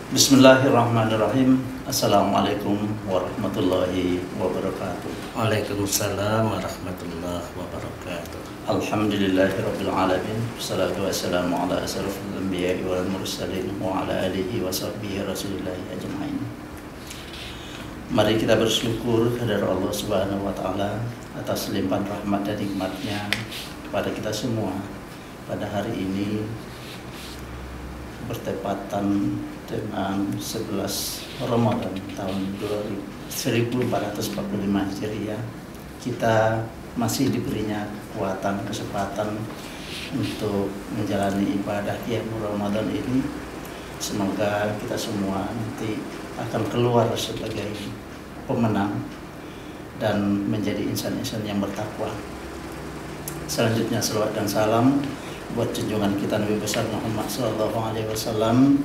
Bismillahirrahmanirrahim. Assalamualaikum warahmatullahi wabarakatuh. Waalaikumsalam warahmatullahi wabarakatuh. Alhamdulillahirabbil alamin. Wassalatu wassalamu ala asyrofil anbiya'i wal mursalin wa ala alihi wa sahbihi rasulillahi ajma'in. Mari kita bersyukur kepada Allah Subhanahu wa taala atas limpahan rahmat dan nikmatnya kepada kita semua pada hari ini, bertepatan dengan 11 Ramadan tahun 1445 Hijriah. Kita masih diberinya kekuatan, kesempatan untuk menjalani ibadah qiyamul Ramadan ini. Semoga kita semua nanti akan keluar sebagai pemenang dan menjadi insan-insan yang bertakwa. Selanjutnya selawat dan salam buat junjungan kita Nabi besar Muhammad SAW.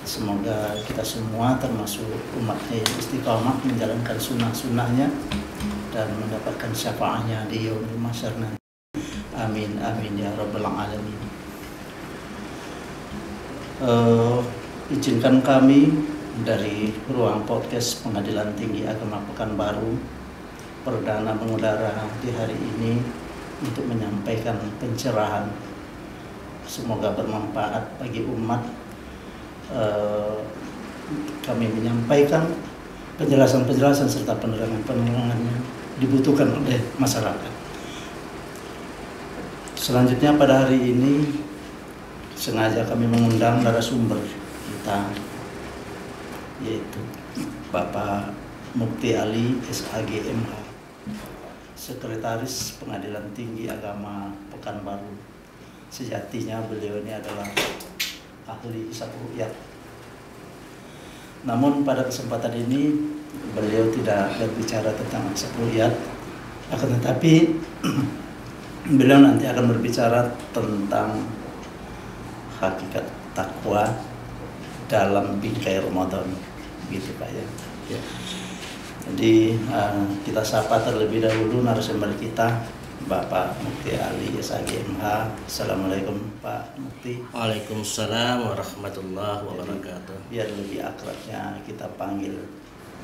Semoga kita semua termasuk umatnya yang istiqamah menjalankan sunnah-sunnahnya dan mendapatkan syafaatnya di yaumul mahsyar nanti. Amin amin ya rabbal alamin. Izinkan kami dari ruang podcast Pengadilan Tinggi Agama Pekanbaru perdana mengudara di hari ini untuk menyampaikan pencerahan. Semoga bermanfaat bagi umat. Kami menyampaikan penjelasan-penjelasan serta penerangan-penerangan yang dibutuhkan oleh masyarakat. Selanjutnya pada hari ini sengaja kami mengundang narasumber kita, yaitu Bapak Mukti Ali SAG MH, Sekretaris Pengadilan Tinggi Agama Pekanbaru. Sejatinya beliau ini adalah ahli hisab ru'yat. Namun pada kesempatan ini beliau tidak berbicara tentang hisab ru'yat, akan tetapi beliau nanti akan berbicara tentang hakikat takwa dalam bingkai Ramadan, gitu Pak ya. Jadi kita sapa terlebih dahulu narasumber kita, Bapak Mukti Ali SAG MH. Assalamualaikum Pak Mukti. Waalaikumsalam warahmatullahi wabarakatuh. Biar lebih akrabnya kita panggil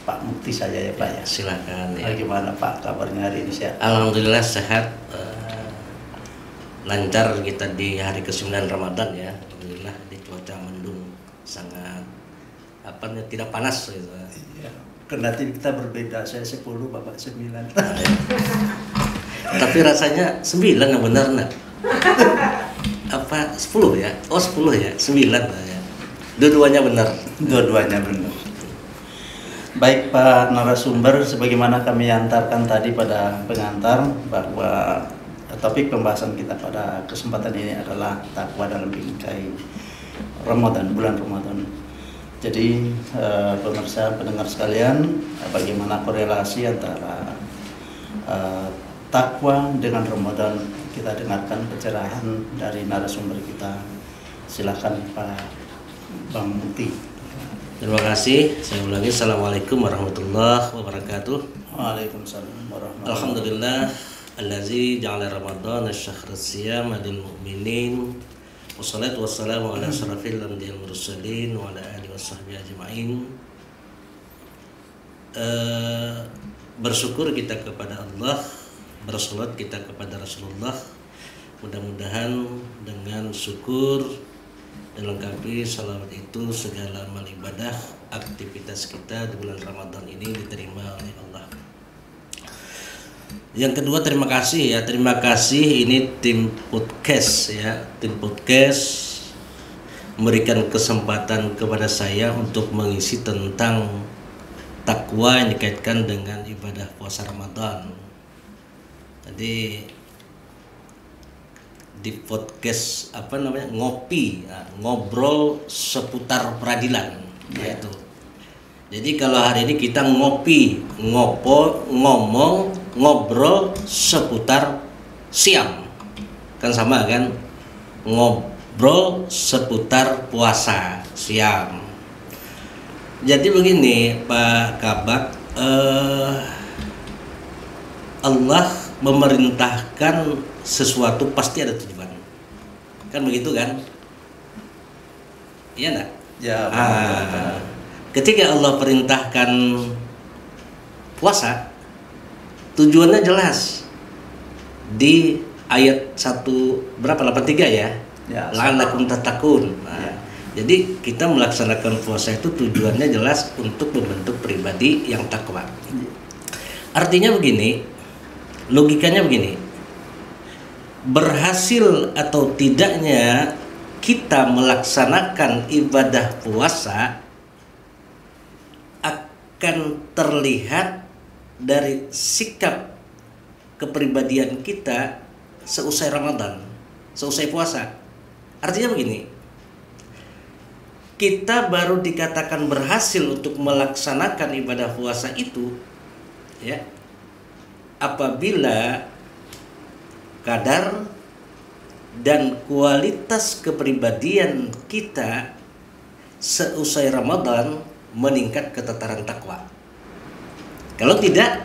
Pak Mukti saja ya Pak ya. Silakan ya. Bagaimana Pak kabarnya hari ini sehat? Alhamdulillah sehat, lancar kita di hari ke-9 Ramadan ya. Alhamdulillah di cuaca mendung sangat tidak panas gitu. Iya. Kendati kita berbeda, saya 10, Bapak 9. Tapi rasanya 9 yang benar nak. Apa 10 ya? Oh 10 ya, 9 lah ya. Dua-duanya benar. Dua-duanya benar. Baik Pak narasumber, sebagaimana kami antarkan tadi pada pengantar bahwa topik pembahasan kita pada kesempatan ini adalah takwa dalam bingkai Ramadan, bulan Ramadan. Jadi pemirsa pendengar sekalian, bagaimana korelasi antara takwa dengan Ramadan? Kita dengarkan pencerahan dari narasumber kita. Silakan Pak Bang Mukti. Terima kasih. Saya ulangi. Assalamualaikum warahmatullahi wabarakatuh. Waalaikumsalam warahmatullahi wabarakatuh. Alhamdulillah allazi ja'ala Ramadan asyhara siyam lil mu'minin. Wassalatu wassalamu ala asyrafil anbiya'il mursalin wa ala alihi washabbihi ajma'in. Bersyukur kita kepada Allah, bersalat kita kepada Rasulullah. Mudah-mudahan dengan syukur dilengkapi salawat itu segala amal ibadah aktivitas kita di bulan Ramadan ini diterima oleh Allah. Yang kedua terima kasih ini tim podcast ya, tim podcast memberikan kesempatan kepada saya untuk mengisi tentang takwa yang dikaitkan dengan ibadah puasa Ramadan. Jadi di podcast ngopi ya, ngobrol seputar peradilan yaitu. Jadi kalau hari ini kita ngobrol seputar siam, kan sama kan, ngobrol seputar puasa siam. Jadi begini Pak Kabak, Allah memerintahkan sesuatu pasti ada tujuan, kan begitu kan? Iya enggak? Ya, benar. Ketika Allah perintahkan puasa, tujuannya jelas di ayat 1 berapa 83 ya. Ya, La'allakum tattaqun. Ya. Jadi kita melaksanakan puasa itu tujuannya jelas untuk membentuk pribadi yang takwa. Artinya begini, logikanya begini. Berhasil atau tidaknya kita melaksanakan ibadah puasa akan terlihat dari sikap kepribadian kita seusai Ramadan, seusai puasa. Artinya begini, kita baru dikatakan berhasil untuk melaksanakan ibadah puasa itu ya apabila kadar dan kualitas kepribadian kita seusai Ramadan meningkat ke tataran takwa. Kalau tidak,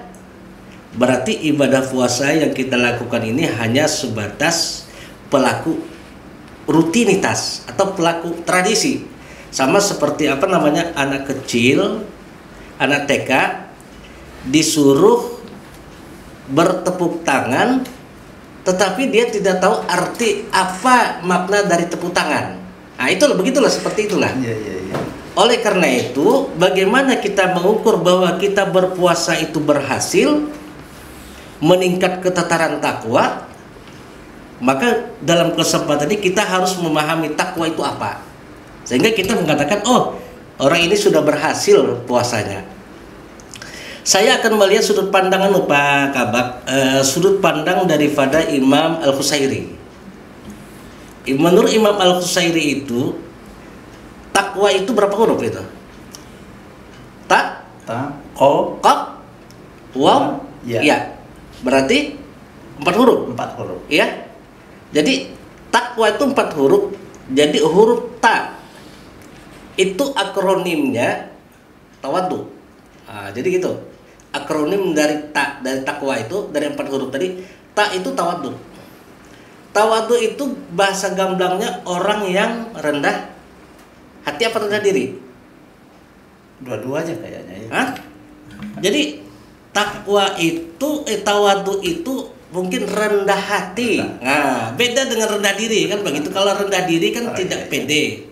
berarti ibadah puasa yang kita lakukan ini hanya sebatas pelaku rutinitas atau pelaku tradisi. Sama seperti anak kecil, anak TK disuruh bertepuk tangan, tetapi dia tidak tahu arti apa makna dari tepuk tangan. Nah, begitulah seperti itulah. Iya. Oleh karena itu, bagaimana kita mengukur bahwa kita berpuasa itu berhasil meningkat ke tataran takwa? Maka dalam kesempatan ini kita harus memahami takwa itu apa. Sehingga kita mengatakan, oh, orang ini sudah berhasil puasanya. Saya akan melihat sudut pandangan Pak Kabak, sudut pandang daripada Imam Al-Qusairi. Menurut Imam Al-Qusairi itu, takwa itu berapa huruf itu? Ko, waw, ya. Berarti 4 huruf. 4 huruf. Ya. Jadi takwa itu 4 huruf. Jadi huruf ta itu akronimnya tawadu. Nah, jadi gitu. Akronim dari takwa itu dari 4 huruf tadi. Ta itu tawadu. Tawadu itu bahasa gamblangnya orang yang rendah hati apa rendah diri? Dua-duanya kayaknya ya. Hah? Jadi takwa itu tawadu itu mungkin rendah hati. Nah, beda dengan rendah diri kan begitu. Kalau rendah diri kan tidak pede.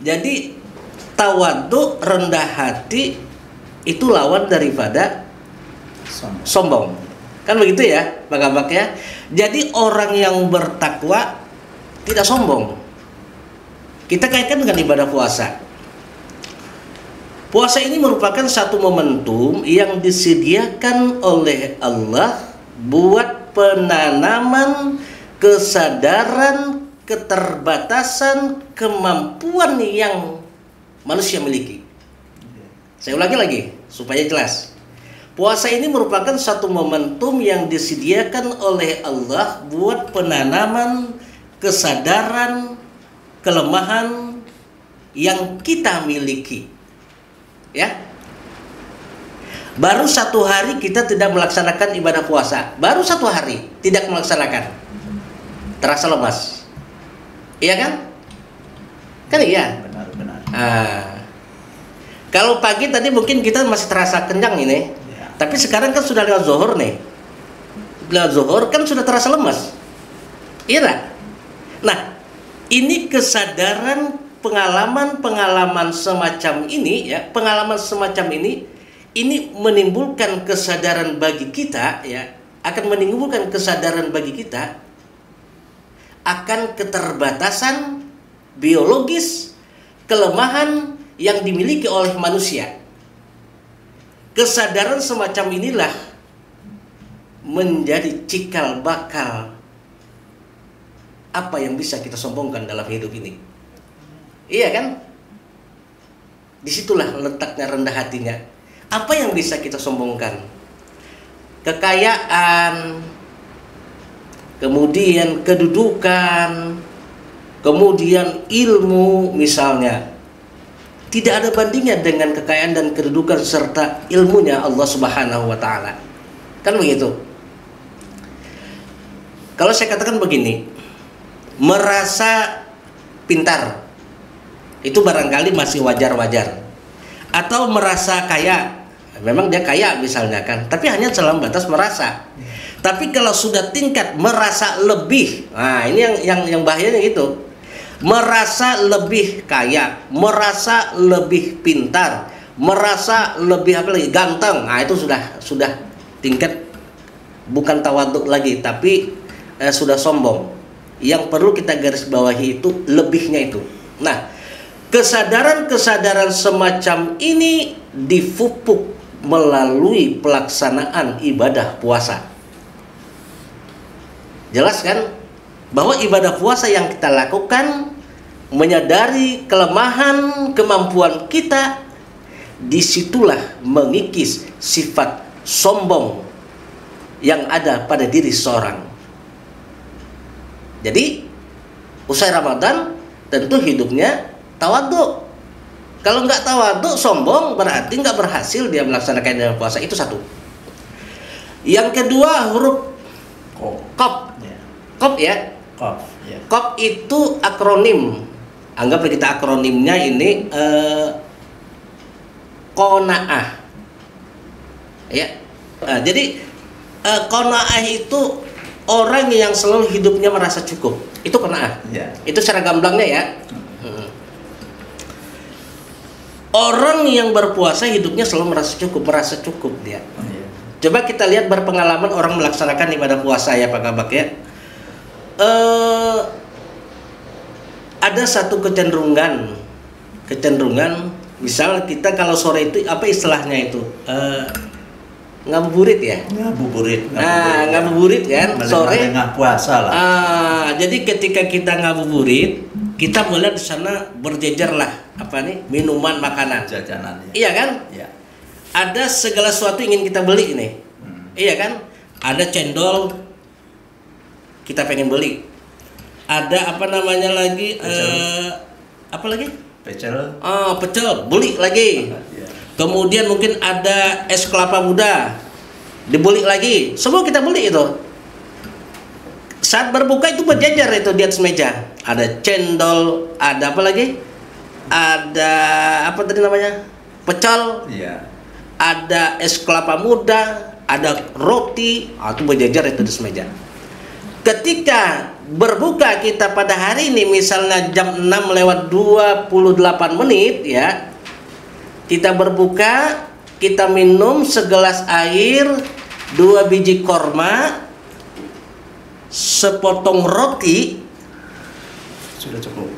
Jadi tawadu rendah hati itu lawan daripada sombong. Kan begitu ya, Pak Abak ya. Jadi orang yang bertakwa tidak sombong. Kita kaitkan dengan ibadah puasa. Puasa ini merupakan satu momentum yang disediakan oleh Allah buat penanaman kesadaran, keterbatasan, kemampuan yang manusia miliki. Saya ulangi lagi supaya jelas. Puasa ini merupakan satu momentum yang disediakan oleh Allah buat penanaman kesadaran, kelemahan yang kita miliki. Ya. Baru 1 hari kita tidak melaksanakan ibadah puasa. Baru 1 hari tidak melaksanakan. Terasa lemas. Iya kan? Kan iya? Benar. Kalau pagi tadi mungkin kita masih terasa kenyang ini. Ya. Tapi sekarang kan sudah lewat zuhur nih. Lewat zuhur kan sudah terasa lemas. Iya tak? Nah, ini kesadaran pengalaman semacam ini ya, pengalaman semacam ini menimbulkan kesadaran bagi kita ya, akan menimbulkan kesadaran bagi kita akan keterbatasan biologis, kelemahan yang dimiliki oleh manusia. Kesadaran semacam inilah menjadi cikal bakal apa yang bisa kita sombongkan dalam hidup ini. Iya kan? Disitulah letaknya rendah hatinya. Apa yang bisa kita sombongkan? Kekayaan, kemudian kedudukan, kemudian ilmu misalnya. Tidak ada bandingnya dengan kekayaan dan kedudukan serta ilmunya Allah Subhanahu wa taala. Kan begitu? Kalau saya katakan begini, merasa pintar, itu barangkali masih wajar-wajar. Atau merasa kaya, memang dia kaya misalnya kan, tapi hanya dalam batas merasa. Tapi kalau sudah tingkat merasa lebih, nah ini yang bahayanya gitu. Merasa lebih kaya, merasa lebih pintar, merasa lebih apa lagi, ganteng. Nah itu sudah tingkat bukan tawaduk lagi, tapi sudah sombong. Yang perlu kita garis bawahi itu lebihnya itu. Nah, kesadaran-kesadaran semacam ini dipupuk melalui pelaksanaan ibadah puasa. Jelas kan? Bahwa ibadah puasa yang kita lakukan menyadari kelemahan kemampuan kita, disitulah mengikis sifat sombong yang ada pada diri seorang. Jadi usai Ramadan tentu hidupnya tawaduk. Kalau nggak tawaduk, sombong, berarti nggak berhasil dia melaksanakan ibadah puasa. Itu satu. Yang kedua, huruf Qaf. Qaf ya. Qaf itu akronim. Anggaplah kita akronimnya ini qanaah. Ya. Jadi qanaah itu orang yang selalu hidupnya merasa cukup. Itu qanaah. Ya. Itu secara gamblangnya ya. Orang yang berpuasa hidupnya selalu merasa cukup dia. Coba kita lihat berpengalaman orang melaksanakan ibadah puasa ya Pak Kabak ya. Ada satu kecenderungan misal kita kalau sore itu apa istilahnya itu ngabuburit ya. Ngabuburit kan sore puasa lah. Jadi ketika kita ngabuburit, kita mulai di sana berjejer lah minuman, makanan, jajanan. Iya kan? Ya. Ada segala sesuatu ingin kita beli ini. Iya kan? Ada cendol kita pengen beli. Ada pecel. Pecel beli lagi. Kemudian mungkin ada es kelapa muda dibeli lagi. Semua kita beli itu. Saat berbuka itu berjajar itu di atas meja. Ada cendol, ada apa lagi? Ada apa tadi namanya? Pecel. Iya. Ada es kelapa muda, ada roti, itu berjajar itu di atas meja. Ketika berbuka kita pada hari ini misalnya jam 6:28 ya. Kita berbuka, kita minum segelas air, 2 biji korma, sepotong roti, sudah cukup.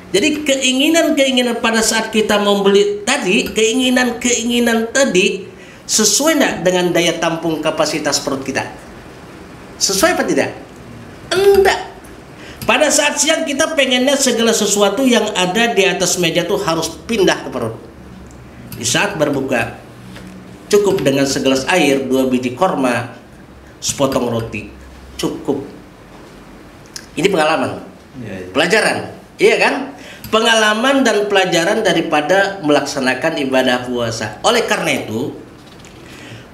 Jadi keinginan pada saat kita membeli tadi, keinginan tadi sesuai enggak dengan daya tampung kapasitas perut kita? Sesuai apa tidak? Enggak. Pada saat siang kita pengennya segala sesuatu yang ada di atas meja tuh harus pindah ke perut. Di saat berbuka, cukup dengan segelas air, 2 biji korma, sepotong roti, cukup. Ini pengalaman, pelajaran, iya kan? Pengalaman dan pelajaran daripada melaksanakan ibadah puasa. Oleh karena itu,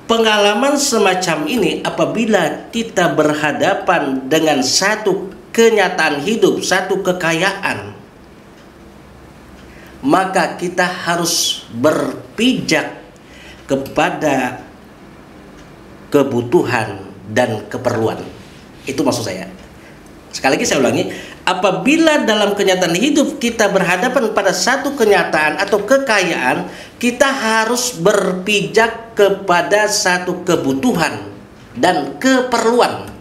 pengalaman semacam ini apabila kita berhadapan dengan satu kenyataan hidup, satu kekayaan, maka kita harus berpijak kepada kebutuhan dan keperluan. Itu maksud saya. Sekali lagi saya ulangi, apabila dalam kenyataan hidup kita berhadapan pada satu kenyataan atau kekayaan, kita harus berpijak kepada satu kebutuhan dan keperluan.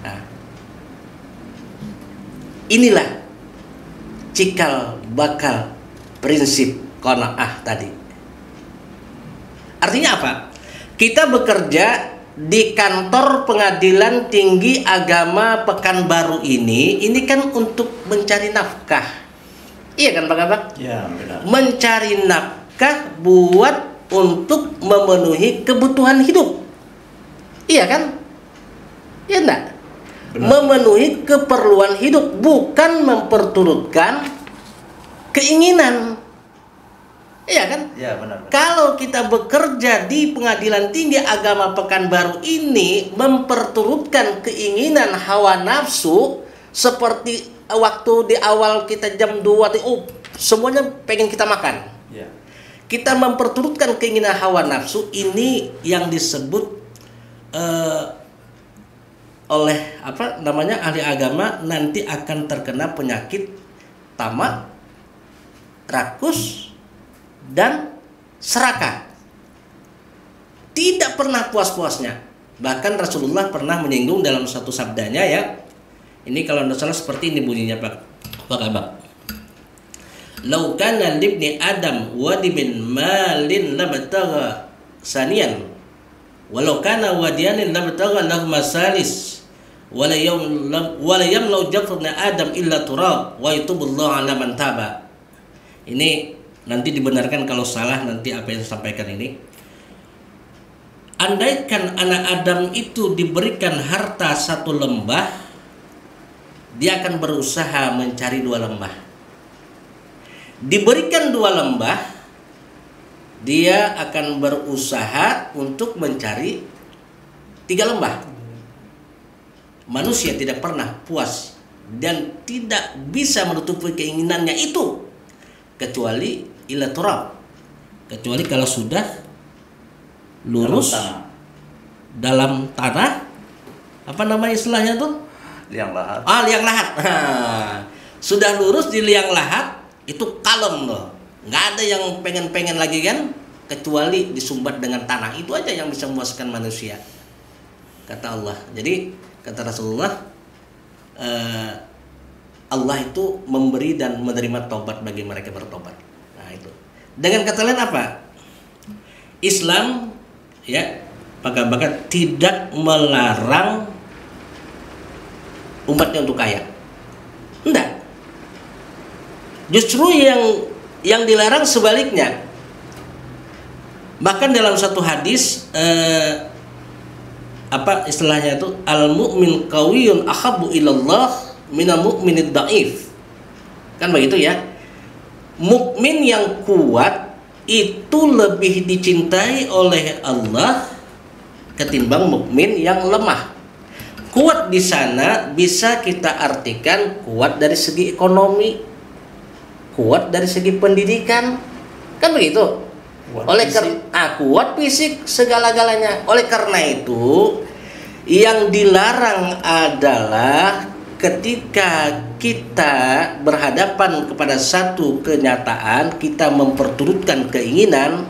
Nah, inilah cikal bakal prinsip qanaah tadi. Artinya apa? Kita bekerja di kantor Pengadilan Tinggi Agama Pekanbaru ini kan untuk mencari nafkah. Iya kan Pak Kabak? Ya, benar. Mencari nafkah buat untuk memenuhi kebutuhan hidup. Iya kan? Iya enggak? Benar. Memenuhi keperluan hidup, bukan memperturutkan keinginan. Iya kan? Ya, benar. Kalau kita bekerja di Pengadilan Tinggi Agama Pekanbaru ini memperturutkan keinginan hawa nafsu, Seperti waktu di awal kita jam 2, semuanya pengen kita makan. Ya. Kita memperturutkan keinginan hawa nafsu, ini yang disebut oleh ahli agama nanti akan terkena penyakit tamak, rakus, dan serakah. Tidak pernah puas-puasnya. Bahkan Rasulullah pernah menyinggung dalam satu sabdanya ya. Ini kalau tidak salah seperti ini bunyinya Pak Abang. Lau kana libni Adam wadi min malin labtagha saniyan walau kana wadiyanin labtagha lahum salis wala yamlau jafna Adam illa turab wa yatubullahu ala man taba. Ini nanti dibenarkan kalau salah nanti apa yang saya sampaikan ini. Andaikan anak Adam itu diberikan harta 1 lembah, dia akan berusaha mencari 2 lembah. Diberikan 2 lembah, dia akan berusaha untuk mencari 3 lembah. Manusia tidak pernah puas dan tidak bisa menutupi keinginannya itu kecuali ila turab, kecuali kalau sudah lurus dalam tanah, apa nama istilahnya tuh? Liang lahat. Liang lahat. Sudah lurus di liang lahat, itu kalem loh. Nggak ada yang pengen-pengen lagi kan, kecuali disumbat dengan tanah. Itu aja yang bisa memuaskan manusia, kata Allah. Jadi kata Rasulullah, Allah itu memberi dan menerima taubat bagi mereka bertobat. Nah itu. Dengan kata lain apa? Islam ya, bahkan tidak melarang umatnya untuk kaya. Enggak. Justru yang dilarang sebaliknya. Bahkan dalam satu hadis apa istilahnya itu, al-mu'min qawiyun ahabbu ilallah minal mu'minid dhaif. Kan begitu ya. Mukmin yang kuat itu lebih dicintai oleh Allah ketimbang mukmin yang lemah. Kuat di sana bisa kita artikan kuat dari segi ekonomi, kuat dari segi pendidikan, kan begitu. Kuat fisik segala-galanya. Oleh karena itu, yang dilarang adalah ketika kita berhadapan kepada satu kenyataan, kita memperturutkan keinginan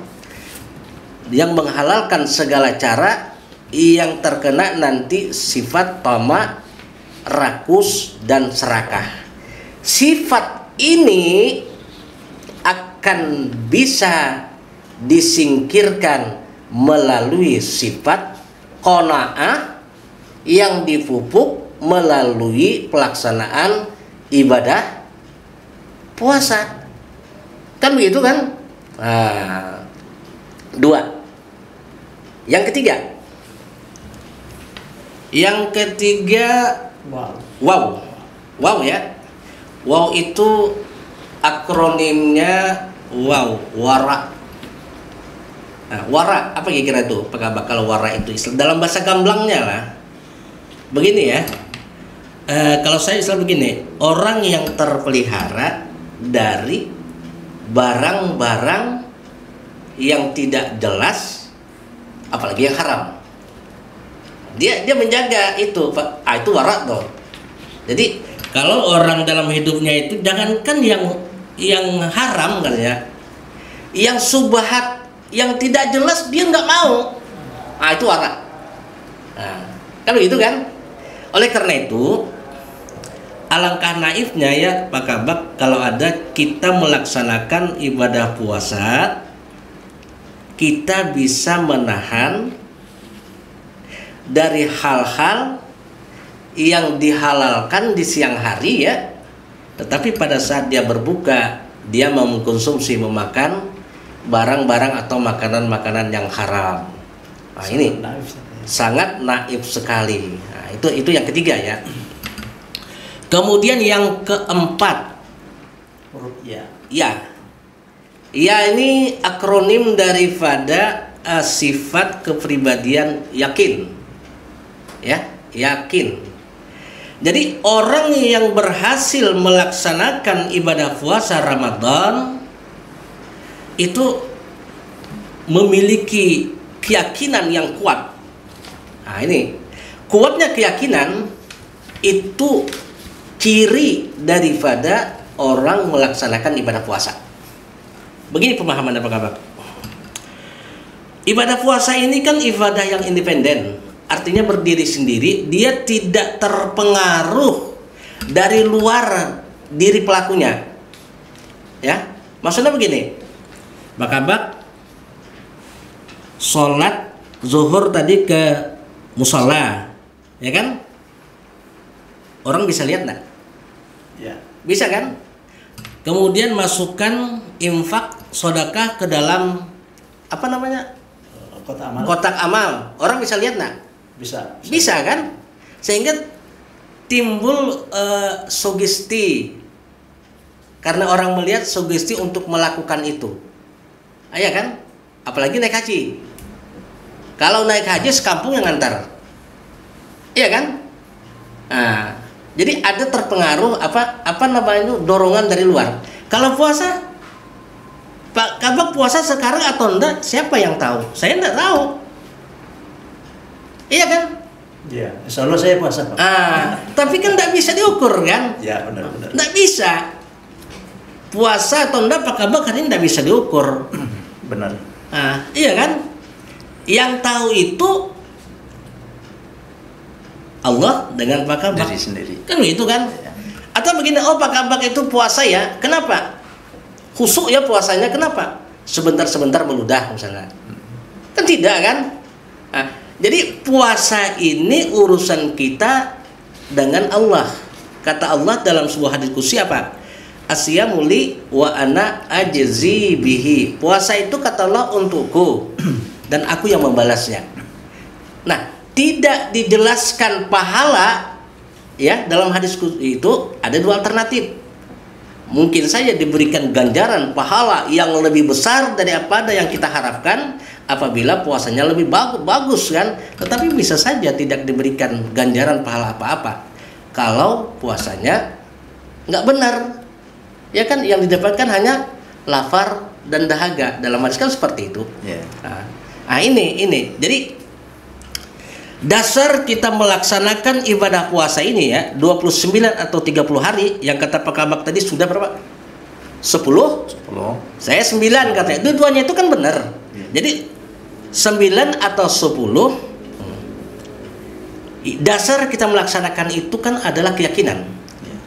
yang menghalalkan segala cara, yang terkena nanti sifat tamak, rakus, dan serakah. Sifat ini akan bisa disingkirkan melalui sifat qanaah yang dipupuk melalui pelaksanaan ibadah puasa. Kan begitu kan? Nah, 2. Yang ketiga. Wow. Wow ya. Wow itu akronimnya wara. Nah, wara apa kira-kira itu? Kalau wara itu dalam bahasa gamblangnya lah. Begini ya. Kalau saya istilah begini, orang yang terpelihara dari barang-barang yang tidak jelas, apalagi yang haram. Dia menjaga itu, itu wara tuh. Jadi kalau orang dalam hidupnya itu jangankan yang haram kan ya, yang subhat, yang tidak jelas dia nggak mau. Itu wara. Nah, kan begitu kan? Oleh karena itu, alangkah naifnya ya Pak Kabak kalau ada kita melaksanakan ibadah puasa, kita bisa menahan dari hal-hal yang dihalalkan di siang hari ya, tetapi pada saat dia berbuka, dia mengkonsumsi, memakan barang-barang atau makanan-makanan yang haram. Nah, ini sangat naif sekali. Nah, itu yang ketiga ya. Kemudian yang keempat, ya ini akronim daripada sifat kepribadian yakin, ya yakin. Jadi orang yang berhasil melaksanakan ibadah puasa Ramadan itu memiliki keyakinan yang kuat. Nah ini, kuatnya keyakinan itu ciri daripada orang melaksanakan ibadah puasa. Begini pemahaman apa kabar? Ibadah puasa ini kan ibadah yang independen, artinya berdiri sendiri, dia tidak terpengaruh dari luar diri pelakunya. Ya, maksudnya begini, Bakabak sholat zuhur tadi ke musola, ya kan? Orang bisa lihat nggak? Ya. Bisa kan? Kemudian masukkan infak sedekah ke dalam apa namanya? Kotak amal. Orang bisa lihat nggak? Bisa kan? Sehingga timbul sugesti. Karena orang melihat sugesti untuk melakukan itu. Iya kan? Apalagi naik haji. Kalau naik haji sekampung yang ngantar. Iya kan? Nah, jadi ada terpengaruh apa namanya dorongan dari luar. Kalau puasa, Pak Kabak puasa sekarang atau enggak? Siapa yang tahu? Saya enggak tahu. Iya kan? Iya, insya Allah saya puasa Pak. Tapi kan enggak bisa diukur kan? Ya benar-benar. Enggak bisa. Puasa atau enggak Pak Kabak hari ini enggak bisa diukur. Benar. Iya kan? Yang tahu itu Allah dengan Pak Kabak. Diri sendiri. Kan begitu kan? Ya. Atau begini, oh Pak Kabak itu puasa ya, kenapa? Khusuk ya puasanya, kenapa? Sebentar-sebentar meludah misalnya. Kan tidak kan? Jadi puasa ini urusan kita dengan Allah. Kata Allah dalam sebuah hadis qudsi apa? Asyamu li wa ana ajzi bihi. Puasa itu kata Allah untukku dan aku yang membalasnya. Nah, tidak dijelaskan pahala ya dalam hadis itu ada dua alternatif. Mungkin saja diberikan ganjaran pahala yang lebih besar daripada yang kita harapkan apabila puasanya lebih bagus kan, tetapi bisa saja tidak diberikan ganjaran pahala apa-apa kalau puasanya nggak benar, ya kan, yang didapatkan hanya lapar dan dahaga, dalam hadis kan seperti itu. Nah ini jadi dasar kita melaksanakan ibadah puasa ini ya 29 atau 30 hari yang kata Pak Kabak tadi sudah berapa? 10? Saya 9 katanya. Dua-duanya itu kan benar. Jadi 9 atau 10 dasar kita melaksanakan itu kan adalah keyakinan.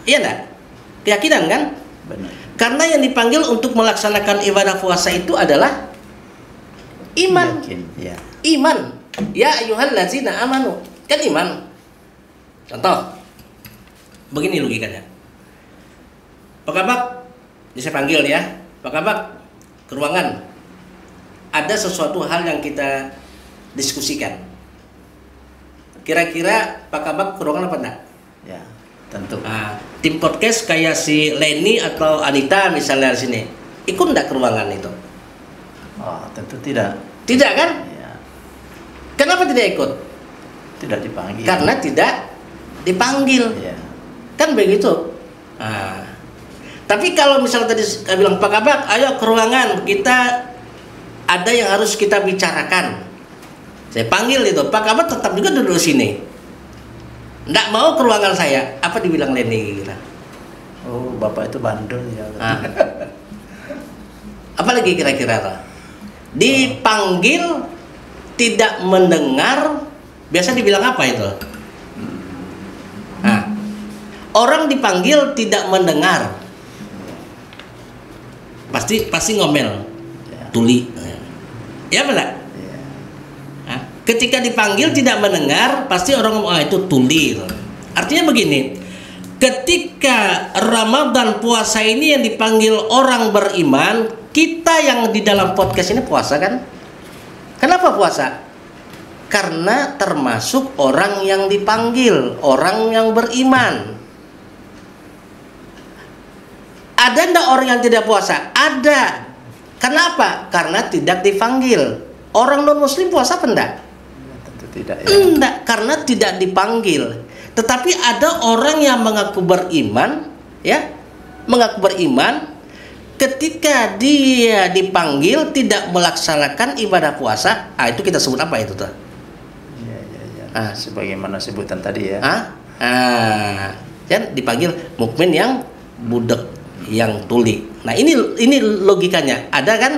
Iya enggak? Keyakinan kan? Benar. Karena yang dipanggil untuk melaksanakan ibadah puasa itu adalah iman. Iman. Ya ayyuhallazina amanu, kan iman. Contoh, begini logikanya. Pak Kabak, saya panggil ya, Pak Kabak ke ruangan. Ada sesuatu hal yang kita diskusikan. Kira-kira Pak Kabak ke ruangan apa enggak? Ya, tentu. Tim podcast kayak si Leni atau Anita misalnya di sini, ikut enggak ke ruangan itu? Oh, tentu tidak. Tidak kan? Kenapa tidak ikut? Tidak dipanggil. Karena tidak dipanggil. Ya. Kan begitu. Tapi kalau misalnya tadi saya bilang Pak Kabak, ayo ke ruangan, kita ada yang harus kita bicarakan. Saya panggil itu, Pak Kabak tetap juga duduk sini. Nggak mau ke ruangan saya. Apa dibilang Leni gitu? Oh, Bapak itu bandel ya. Apalagi kira-kira? Dipanggil tidak mendengar, biasa dibilang apa itu? Orang dipanggil tidak mendengar, pasti ngomel, tuli, ya benar. Ketika dipanggil tidak mendengar, pasti orang ngomong itu tuli. Artinya begini, ketika Ramadan puasa ini yang dipanggil orang beriman, kita yang di dalam podcast ini puasa kan? Kenapa puasa? Karena termasuk orang yang dipanggil, orang yang beriman. Ada enggak orang yang tidak puasa? Ada. Kenapa? Karena tidak dipanggil. Orang non muslim puasa apa enggak? Tentu tidak ya. Enggak, karena tidak dipanggil. Tetapi ada orang yang mengaku beriman, ya, mengaku beriman, ketika dia dipanggil tidak melaksanakan ibadah puasa, itu kita sebut apa itu tuh? Ya. Sebagaimana sebutan tadi ya. Kan dipanggil mukmin yang budak, yang tuli. Nah ini logikanya. Ada kan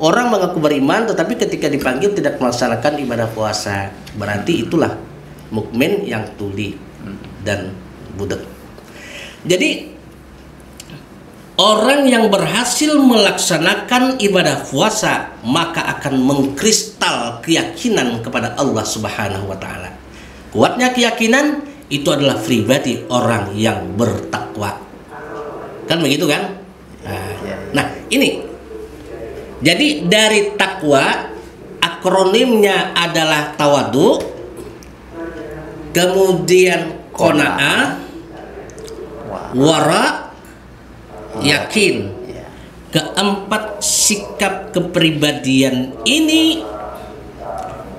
orang mengaku beriman tetapi ketika dipanggil tidak melaksanakan ibadah puasa, berarti itulah mukmin yang tuli dan budak. Jadi orang yang berhasil melaksanakan ibadah puasa maka akan mengkristal keyakinan kepada Allah Subhanahu wa taala. Kuatnya keyakinan itu adalah pribadi orang yang bertakwa. Kan begitu kan? Nah, ini. Jadi dari takwa akronimnya adalah tawadu, kemudian qanaah, wara, yakin. Keempat sikap kepribadian ini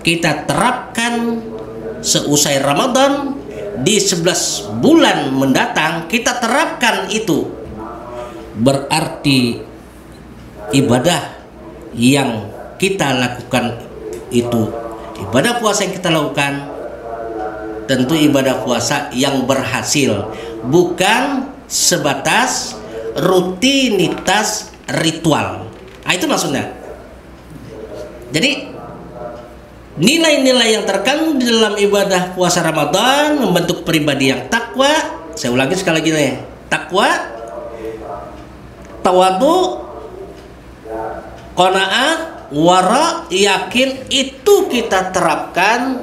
kita terapkan seusai Ramadan. Di 11 bulan mendatang kita terapkan itu. Berarti ibadah yang kita lakukan itu, ibadah puasa yang kita lakukan tentu ibadah puasa yang berhasil, bukan sebatas rutinitas ritual. Itu maksudnya. Jadi nilai-nilai yang terkandung di dalam ibadah puasa Ramadan membentuk pribadi yang takwa. Saya ulangi sekali lagi nih. Takwa, tawadu, qanaah, wara, yakin, itu kita terapkan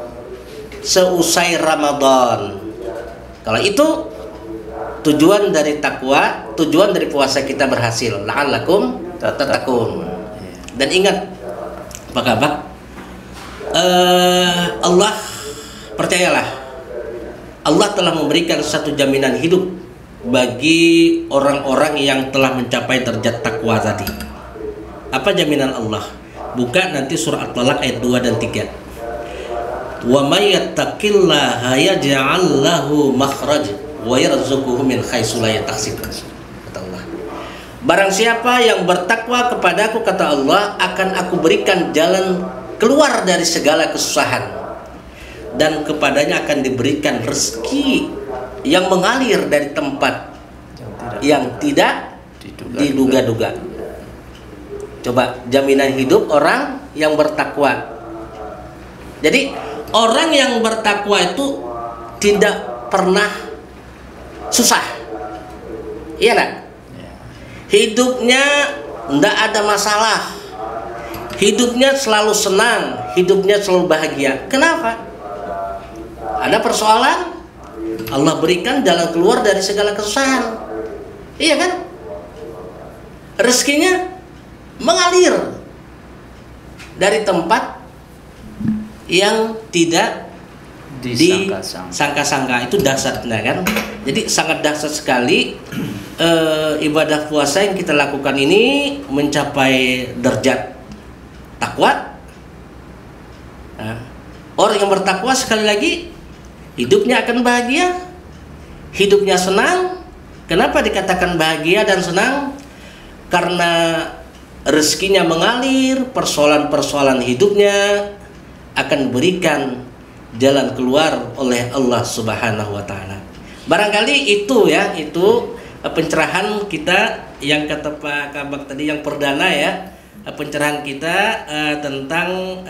seusai Ramadan. Kalau itu tujuan dari takwa, tujuan dari puasa kita berhasil. La'allakum tattaqun. Dan ingat, Pak Kabak, Allah, percayalah, Allah telah memberikan satu jaminan hidup bagi orang-orang yang telah mencapai derajat takwa tadi. Apa jaminan Allah? Buka nanti surah At-Talaq ayat 2 dan 3. Wa may yattaqillaha yaj'al lahu makhraj wa yarzuquhu min haitsu la yahtasib. Kata Allah. Barang siapa yang bertakwa kepadaku, kata Allah, akan aku berikan jalan keluar dari segala kesusahan, dan kepadanya akan diberikan rezeki yang mengalir dari tempat yang tidak diduga-duga. Coba jaminan hidup orang yang bertakwa. Jadi orang yang bertakwa itu tidak pernah susah, iya enggak? Hidupnya enggak ada masalah, hidupnya selalu senang, hidupnya selalu bahagia. Kenapa? Ada persoalan, Allah berikan jalan keluar dari segala kesusahan. Iya kan? Rezekinya mengalir dari tempat yang tidak disangka-sangka. Itu dahsyatnya kan. Jadi sangat dahsyat sekali ibadah puasa yang kita lakukan ini mencapai derajat takwa. Orang yang bertakwa sekali lagi hidupnya akan bahagia, hidupnya senang. Kenapa dikatakan bahagia dan senang? Karena rezekinya mengalir, persoalan-persoalan hidupnya akan berikan jalan keluar oleh Allah Subhanahu wa taala. Barangkali itu ya, itu pencerahan kita yang kata Pak Kabak tadi yang perdana ya. Pencerahan kita tentang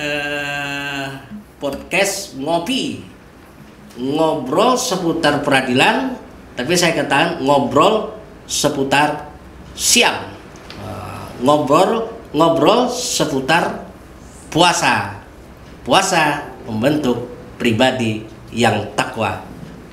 podcast ngobrol seputar peradilan, tapi saya katakan ngobrol seputar siam, ngobrol seputar puasa membentuk pribadi yang takwa.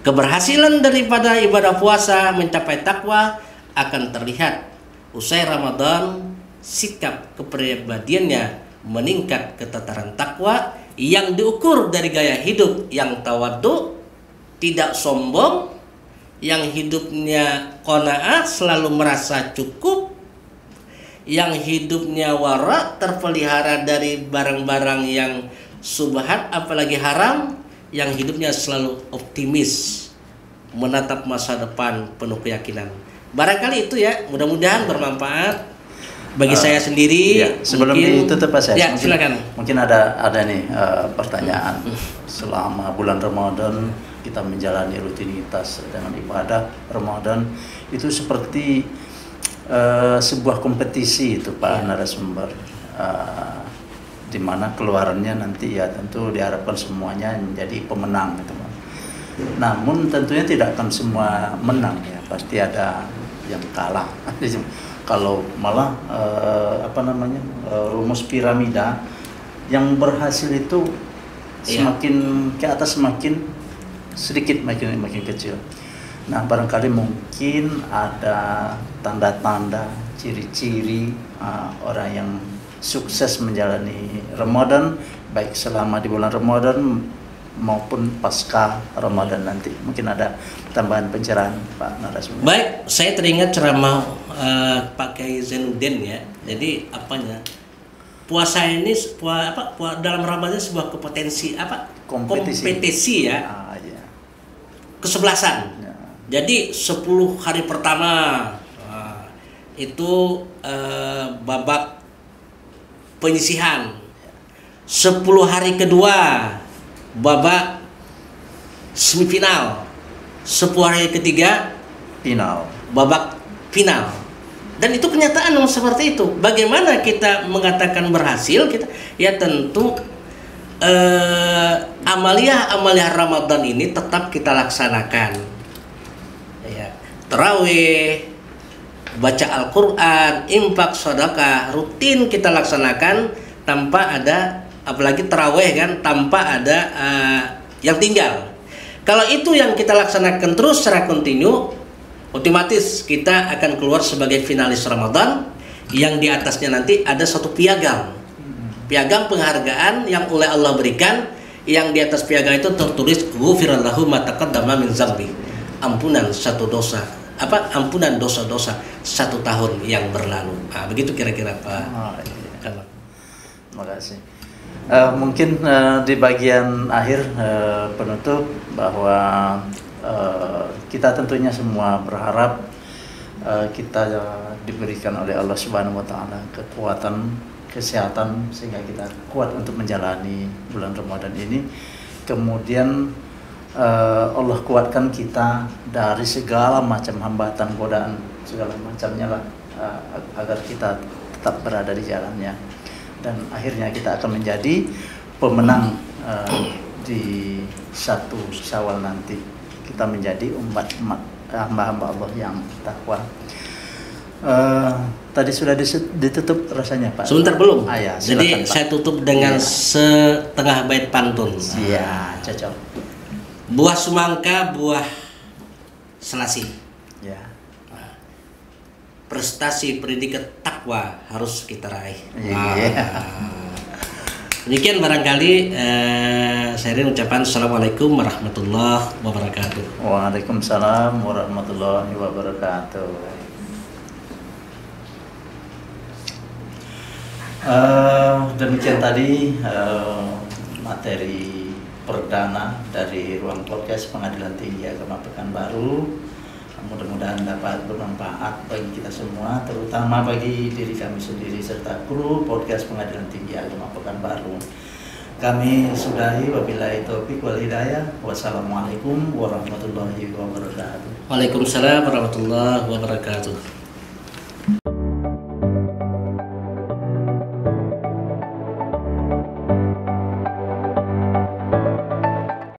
Keberhasilan daripada ibadah puasa mencapai takwa akan terlihat usai Ramadan. Sikap kepribadiannya meningkat ke tataran takwa yang diukur dari gaya hidup yang tawadu, tidak sombong, yang hidupnya qanaah, selalu merasa cukup, yang hidupnya wara, terpelihara dari barang-barang yang subhat apalagi haram, yang hidupnya selalu optimis menatap masa depan penuh keyakinan. Barangkali itu ya, mudah-mudahan bermanfaat bagi saya sendiri. Ya, sebelum ditutup Pak ya, silakan. Mungkin ada nih pertanyaan. Selama bulan Ramadan kita menjalani rutinitas dengan ibadah Ramadan itu seperti sebuah kompetisi itu Pak narasumber, di mana keluarannya nanti ya tentu diharapkan semuanya menjadi pemenang gitu Pak. Namun tentunya tidak akan semua menang ya, pasti ada yang kalah. Kalau malah rumus piramida yang berhasil itu semakin ke atas semakin sedikit makin kecil. Nah, barangkali mungkin ada tanda-tanda, ciri-ciri orang yang sukses menjalani Ramadan, baik selama di bulan Ramadan maupun pasca Ramadan nanti. Mungkin ada tambahan pencerahan Pak narasumber. Baik, saya teringat ceramah Pak Kiai Zainuddin ya. Jadi puasa ini dalam Ramadan sebuah kompetisi ya. Ya. Kesebelasan. Ya. Jadi 10 hari pertama itu babak penyisihan. 10 hari kedua babak semifinal. 10 hari ketiga babak final. Dan itu kenyataan seperti itu. Bagaimana kita mengatakan berhasil? Ya tentu amaliyah Ramadan ini tetap kita laksanakan. Ya, tarawih, baca Al-Quran, infak, sedekah, rutin kita laksanakan tanpa ada, apalagi tarawih kan, tanpa ada yang tinggal. Kalau itu yang kita laksanakan terus secara kontinu, otomatis kita akan keluar sebagai finalis Ramadan, yang di atasnya nanti ada satu piagam penghargaan yang oleh Allah berikan, yang di atas piagam itu tertulis ghufirallahu ma taqaddama min dzambi, ampunan dosa-dosa 1 tahun yang berlalu. Begitu kira-kira Pak. Terima kasih. Mungkin di bagian akhir penutup bahwa kita tentunya semua berharap kita diberikan oleh Allah Subhanahu wa taala kekuatan, kesehatan sehingga kita kuat untuk menjalani bulan Ramadan ini. Kemudian Allah kuatkan kita dari segala macam hambatan, godaan, segala macamnya lah, agar kita tetap berada di jalannya. Dan akhirnya kita akan menjadi pemenang di 1 Syawal nanti. Kita menjadi hamba-hamba Allah yang takwa. Tadi sudah ditutup rasanya Pak. Sebentar belum. Ya, jadi Pak. saya tutup dengan setengah bait pantun. Iya, cocok. Buah semangka, buah selasi. Ya. Prestasi predikat takwa harus kita raih. Demikian barangkali saya ucapkan assalamualaikum warahmatullahi wabarakatuh. Waalaikumsalam warahmatullahi wabarakatuh. Demikian tadi materi perdana dari ruang podcast Pengadilan Tinggi Agama Pekanbaru. Mudah-mudahan dapat bermanfaat bagi kita semua, terutama bagi diri kami sendiri serta kru podcast Pengadilan Tinggi Agama Pekanbaru. Kami sudahi, wabillahi taufik wal hidayah. Wassalamualaikum warahmatullahi wabarakatuh. Waalaikumsalam warahmatullahi wabarakatuh.